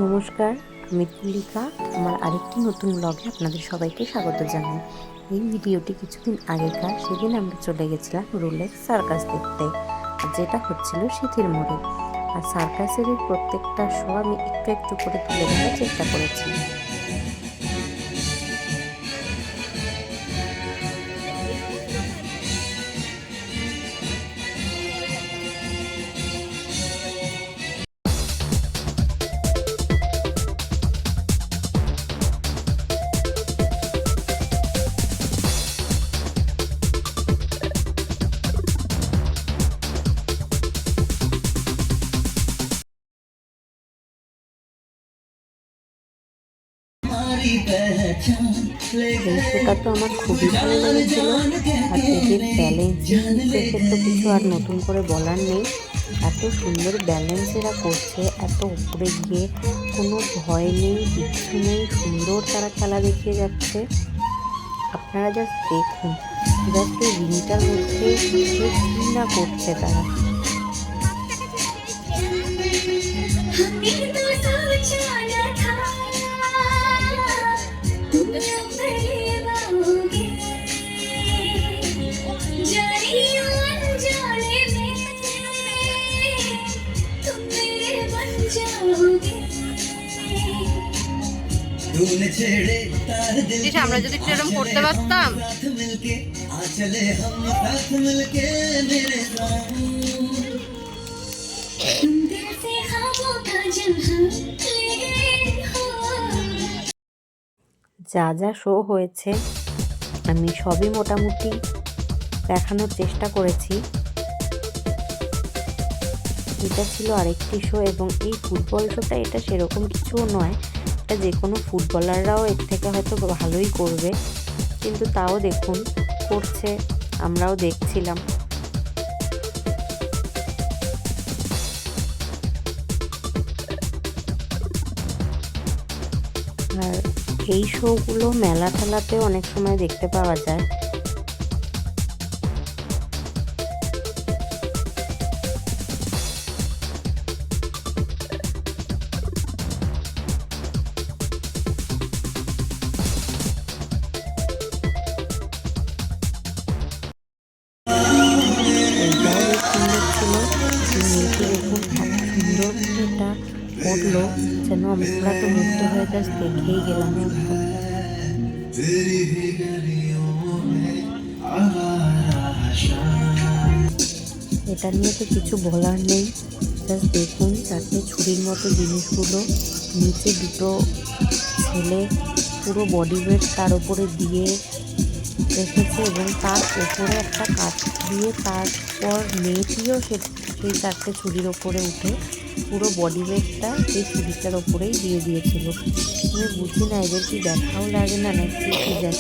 নমস্কার, আমি তুলিকা। আমার আরেকটি নতুন ব্লগে আপনাদের সবাইকে স্বাগত জানাই। এই ভিডিওটি কিছুদিন আগেকার। সেদিন আমরা চলে গেছিলাম রুলের সার্কাস দেখতে, আর যেটা হচ্ছিল সিথির মোড়ে। আর সার্কাসের প্রত্যেকটা শো আমি একটু একটু করে তুলে ধরার চেষ্টা করেছি। এই শোটা তো আমার খুবই ভালো লেগেছিল। আর এদের ব্যালেন্সিং দেখে তো কিছু আর নতুন করে বলার নেই। এত সুন্দর ব্যালেন্স এরা করছে, এত উপরে গিয়ে কোনো ভয় নেই, কিচ্ছু নেই, সুন্দর তারা খেলা দেখিয়ে যাচ্ছে। আপনারা জাস্ট দেখুন, জাস্ট এই রিংটার মধ্যে কি না করছে তারা। আমরা যদি এরকম করতে পারতাম, যা যা শো হয়েছে আমি সবই মোটামুটি দেখানোর চেষ্টা করেছি। এটা ছিল আরেকটি শো, এবং এই ফুটবল শোটা এটা সেরকম কিছুও নয়। এটা যে কোনো ফুটবলাররাও এর থেকে হয়তো ভালোই করবে, কিন্তু তাও দেখুন করছে, আমরাও দেখছিলাম। আর এই শোগুলো মেলা ঠেলাতেও অনেক সময় দেখতে পাওয়া যায়। সুন্দর এটা করলো যেন আমরা তো মুগ্ধ হয়ে জাস্ট দেখেই গেলাম। এটা নিয়ে তো কিছু বলার নেই, জাস্ট দেখুন চারটে ছুরির মতো জিনিসগুলো নিচে দুটো ছেলে পুরো বডি ওয়েট তার উপরে দিয়ে রেখেছে, এবং তার উপরে একটা কাঠ দিয়ে তারপর মেয়েটিও সেই চারটে ছুরির ওপরে উঠে পুরো বডি ওয়েটটা সেই ছুরিটার ওপরেই দিয়ে দিয়েছিল। আমি বুঝি না এদের কি দেখাও লাগে না নাকি কি যায়।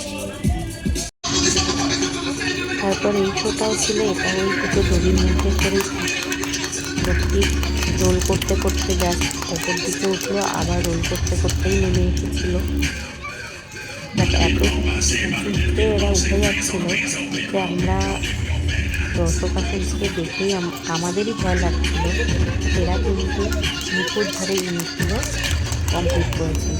তারপর এই শোটাও ছিল, এটা ওই দুটো দড়ির মধ্যে করে লোকটি রোল করতে করতে জাস্ট ওপর দিকে উঠলো, আবার রোল করতে করতেই নেমে এসেছিল। বাট এত উঁচুতে এরা উঠে যাচ্ছিল যে আমরা দর্শক আসলে দেখেই আমাদেরই ভয় লাগছিল। এরা কিন্তু নিখুঁতভাবে জিনিসগুলো কমপ্লিট করেছিল।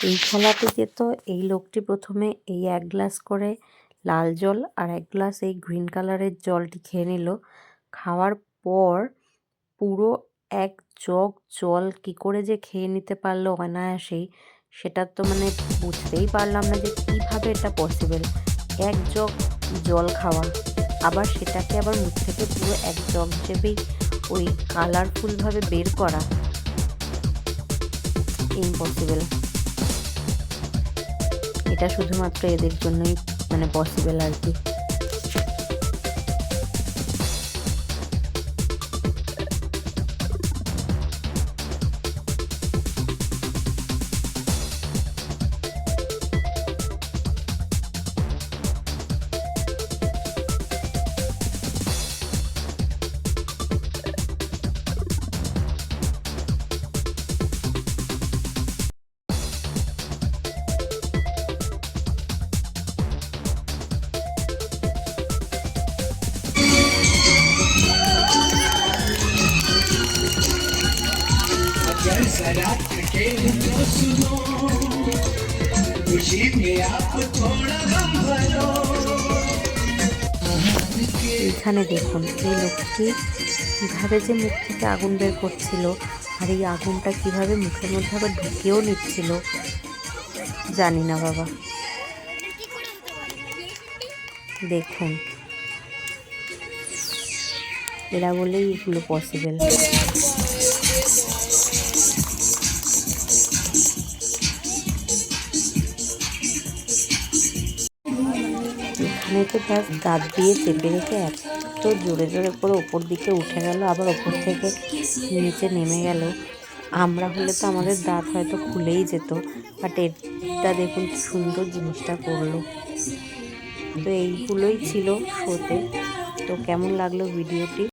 এই খেলাটিতে তো এই লোকটি প্রথমে এই এক গ্লাস করে লাল জল আর এক গ্লাস এই গ্রিন কালারের জলটি খেয়ে নিল। খাওয়ার পর পুরো এক জগ জল কি করে যে খেয়ে নিতে পারলো অনায়াসেই, সেটা তো মানে বুঝতেই পারলাম না যে কীভাবে এটা পসিবল। এক জগ জল খাওয়া, আবার সেটাকে আবার মুখ থেকে পুরো এক জগ হিসেবেই ওই কালারফুলভাবে বের করা, ইম্পসিবল। এটা শুধুমাত্র এদের জন্যই মানে পসিবল আর কি। এইখানে দেখুন এই লোকটি কিভাবে যে মুখ থেকে আগুন বের করছিল, আর এই আগুনটা কিভাবে মুখের মধ্যে আবার ঢুকেও নিচ্ছিল, জানি না বাবা। দেখুন এরা বলেই এগুলো পসিবল। এখানে তো জাস্ট দাঁত দিয়ে চেপে রেখে এত জোরে জোরে করে ওপর দিকে উঠে গেল, আবার ওপর থেকে নিচে নেমে গেল। আমরা হলে তো আমাদের দাঁত হয়তো খুলেই যেত, বাট এটা দেখুন কি সুন্দর জিনিসটা করলো। তো এইগুলোই ছিল শোতে। তো কেমন লাগলো ভিডিওটি?